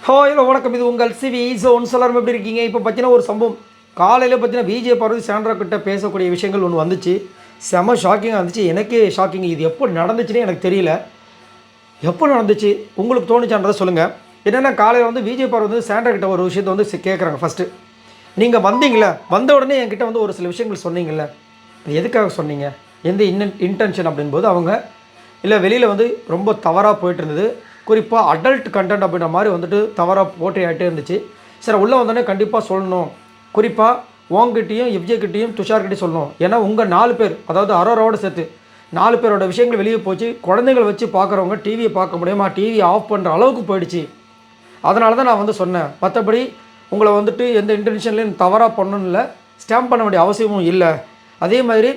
Hello வணக்கம். இது உங்கள் சிவி ஜோன். எல்லாரும் எப்படி இருக்கீங்க? இப்போ பார்த்தீங்கன்னா ஒரு சம்பவம் காலையில் பார்த்தீங்கன்னா விஜய் பார்வதி சாண்ட்ரா கிட்ட பேசக்கூடிய விஷயங்கள் ஒன்று வந்துச்சு. செம ஷாக்கிங்காக இருந்துச்சு. எனக்கே ஷாக்கிங். இது எப்போ நடந்துச்சுன்னே எனக்கு தெரியல. எப்போ நடந்துச்சு உங்களுக்கு தோணுச்சான்றதை சொல்லுங்கள். என்னென்னா காலையில் வந்து விஜய் பார்வதி வந்து சாண்ட்ரா கிட்ட ஒரு விஷயத்தை வந்து கேட்குறாங்க. ஃபஸ்ட்டு நீங்கள் வந்தீங்களே, வந்த உடனே என்கிட்ட வந்து ஒரு சில விஷயங்கள் சொன்னீங்கள்ல, அது எதுக்காக சொன்னீங்க, எந்த இன்டென்ஷன் அப்படின்போது அவங்க இல்லை வெளியில் வந்து ரொம்ப தவறாக போயிட்டு இருந்தது. குறிப்பாக அடல்ட் கண்டென்ட் அப்படின்ற மாதிரி வந்துட்டு தவறாக போட்டி ஆகிட்டே இருந்துச்சு. சரி, உள்ளே வந்தோடனே கண்டிப்பாக சொல்லணும். குறிப்பாக உங்ககிட்டையும் எஃப்ஜேக்கிட்டையும் துஷார்கிட்டையும் சொல்லணும். ஏன்னா உங்கள் 4 பேர், அதாவது அரோராவோட சேர்த்து 4 பேரோட விஷயங்கள் வெளியே போச்சு. குழந்தைங்களை வச்சு பார்க்குறவங்க டிவியை பார்க்க முடியாமல் டிவியை ஆஃப் பண்ணுற அளவுக்கு போயிடுச்சு. அதனால தான் நான் வந்து சொன்னேன். மற்றபடி உங்களை வந்துட்டு எந்த இன்டென்ஷன்லேயும் தவறாக பண்ணணும் இல்லை, ஸ்டாம்ப் பண்ண வேண்டிய அவசியமும் இல்லை. அதே மாதிரி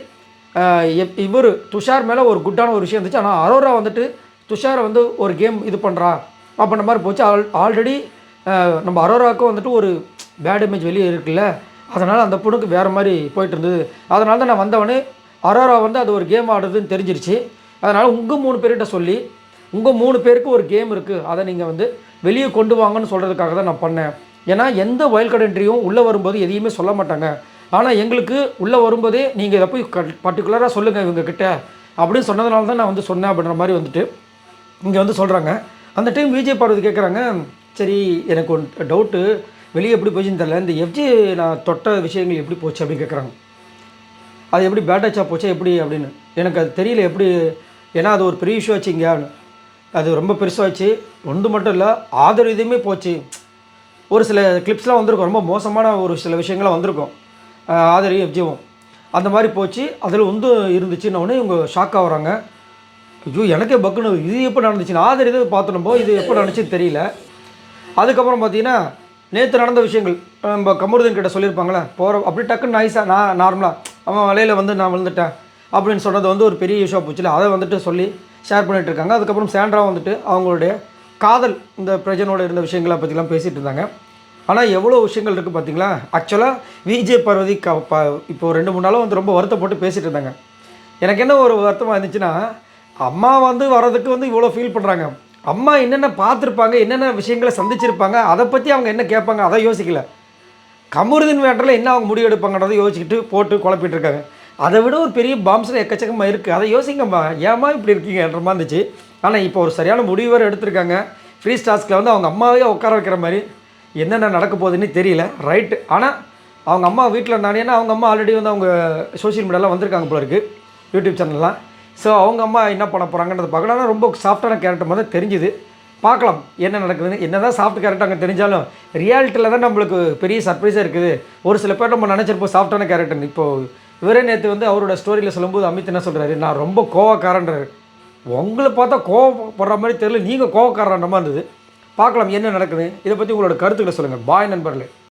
இவர் துஷார் மேலே ஒரு குட்டான ஒரு விஷயம் இருந்துச்சு. ஆனால் அரோரா வந்துட்டு துஷாரை வந்து ஒரு கேம் இது பண்ணுறா அப்படின்ற மாதிரி போச்சு. ஆல்ரெடி நம்ம அரோராவுக்கும் வந்துட்டு ஒரு பேட் இமேஜ் வெளியே இருக்குல்ல, அதனால் அந்த பொண்ணுக்கு வேறு மாதிரி போயிட்டு இருந்தது. அதனால தான் நான் வந்தவொடனே அரோரா வந்து அது ஒரு கேம் ஆடுறதுன்னு தெரிஞ்சிருச்சு. அதனால் உங்கள் 3 பேர்கிட்ட சொல்லி உங்கள் 3 பேருக்கு ஒரு கேம் இருக்குது, அதை நீங்கள் வந்து வெளியே கொண்டு வாங்கன்னு சொல்கிறதுக்காக தான் நான் பண்ணேன். ஏன்னா எந்த வைல்ட் கார்டு என்ட்ரியும் உள்ளே வரும்போது எதையுமே சொல்ல மாட்டாங்க. ஆனால் எங்களுக்கு உள்ளே வரும்போதே நீங்கள் இதை போய் பர்டிகுலராக சொல்லுங்கள் இவங்கக்கிட்ட அப்படின்னு சொன்னதுனால தான் நான் வந்து சொன்னேன் அப்படின்ற மாதிரி வந்துட்டு இங்கே வந்து சொல்கிறாங்க. அந்த டைம் விஜய் பார்வதி கேட்குறாங்க, சரி எனக்கு ஒரு டவுட்டு, வெளியே எப்படி போச்சுன்னு தெரியல, இந்த எஃப்ஜி நான் தொட்ட விஷயங்கள் எப்படி போச்சு அப்படின்னு கேட்குறாங்க. அது எப்படி பேட்டாச்சா போச்சா எப்படி அப்படின்னு எனக்கு அது தெரியல எப்படி. ஏன்னா அது ஒரு பெரிய இஷ்யூ ஆச்சு இங்கே, அது ரொம்ப பெருசாகிடுச்சு. ஒன்று மட்டும் இல்லை, ஆதரவு இதுவுமே போச்சு. ஒரு சில கிளிப்ஸ்லாம் வந்திருக்கும், ரொம்ப மோசமான ஒரு சில விஷயங்கள்லாம் வந்திருக்கும். ஆதரவு எஃப்ஜிவும் அந்த மாதிரி போச்சு. அதில் வந்து இருந்துச்சுன்னொடனே இவங்க ஷாக் ஆகுறாங்க. ஐயோ எனக்கே பக்குன்னு இது எப்போ நடந்துச்சுன்னு ஆதர் இது பார்த்துனப்போ இது எப்போ நடந்துச்சுன்னு தெரியல. அதுக்கப்புறம் பார்த்தீங்கன்னா நேற்று நடந்த விஷயங்கள் நம்ம கமருதீன் கிட்ட சொல்லியிருப்பாங்களே, போகிற அப்படி டக்குன்னு நைஸாக நான் நார்மலாக அவன் வலையில் வந்து நான் விழுந்துட்டேன் அப்படின்னு சொன்னது வந்து ஒரு பெரிய இஷ்யூ போச்சுல, அதை வந்துட்டு சொல்லி ஷேர் பண்ணிகிட்டு இருக்காங்க. அதுக்கப்புறம் சாண்ட்ரா வந்துட்டு அவங்களுடைய காதல் இந்த பிரஜனோட இருந்த விஷயங்களை பற்றிலாம் பேசிகிட்டு இருந்தாங்க. ஆனால் எவ்வளோ விஷயங்கள் இருக்குது பார்த்தீங்களா. ஆக்சுவலாக விஜய் பார்வதி இப்போ 2-3 நாளாக வந்து ரொம்ப வருத்தப்பட்டு பேசிகிட்டு இருந்தாங்க. எனக்கு என்ன ஒரு வருத்தமாக இருந்துச்சுன்னா, அம்மா வந்து வர்றதுக்கு வந்து இவ்வளோ ஃபீல் பண்ணுறாங்க. அம்மா என்னென்ன பார்த்துருப்பாங்க, என்னென்ன விஷயங்களை சந்திச்சிருப்பாங்க, அதை பற்றி அவங்க என்ன கேட்பாங்க அதை யோசிக்கல. கமருதீன் மேட்டரில் என்ன அவங்க முடிவு எடுப்பாங்கன்றதை யோசிச்சுக்கிட்டு போட்டு குழப்பிட்டு இருக்காங்க. அதை விட ஒரு பெரிய பாம்ஸில் எக்கச்சக்கமாக இருக்குது, அதை யோசிங்கம்மா, ஏமா இப்படி இருக்கீங்கன்ற மாதிரி இருந்துச்சு. ஆனால் இப்போ ஒரு சரியான முடிவு வேறு எடுத்திருக்காங்க. ஃப்ரீ ஸ்டாஸ்கில் வந்து அவங்க அம்மாவே உட்கார வைக்கிற மாதிரி என்னென்ன நடக்க போகுதுன்னு தெரியல. ரைட்டு. ஆனால் அவங்க அம்மா வீட்டில் இருந்தாங்க. ஏன்னா அவங்க அம்மா ஆல்ரெடி வந்து அவங்க சோஷியல் மீடியாலாம் வந்திருக்காங்க போல இருக்குது, யூடியூப் சேனல்லாம். ஸோ அவங்க அம்மா என்ன பண்ண போகிறாங்கன்றத பார்க்கலாம். ஆனால் ரொம்ப சாஃப்டான கேரக்டர் மாதிரி தான் தெரிஞ்சுது. பார்க்கலாம் என்ன நடக்குதுன்னு. என்ன தான் சாஃப்ட் கேரக்டர் அங்கே தெரிஞ்சாலும் ரியாலிட்டியில் தான் நம்மளுக்கு பெரிய சர்ப்ரைஸாக இருக்குது. ஒரு சில பேர் நம்ம நினச்சிருப்போம் சாஃப்டான கேரக்டர். இப்போது இவரே நேற்று வந்து அவரோட ஸ்டோரியில் சொல்லும்போது அமித் என்ன சொல்கிறாரு, நான் ரொம்ப கோவக்காரன்றாரு. உங்களை பார்த்தா கோவப்படுற மாதிரி தெரியல, நீங்கள் கோவக்காரன்ற மாதிரி இருந்தது. பார்க்கலாம் என்ன நடக்குது. இதை பற்றி உங்களோட கருத்துக்களை சொல்லுங்கள். பாய் நண்பர்களே.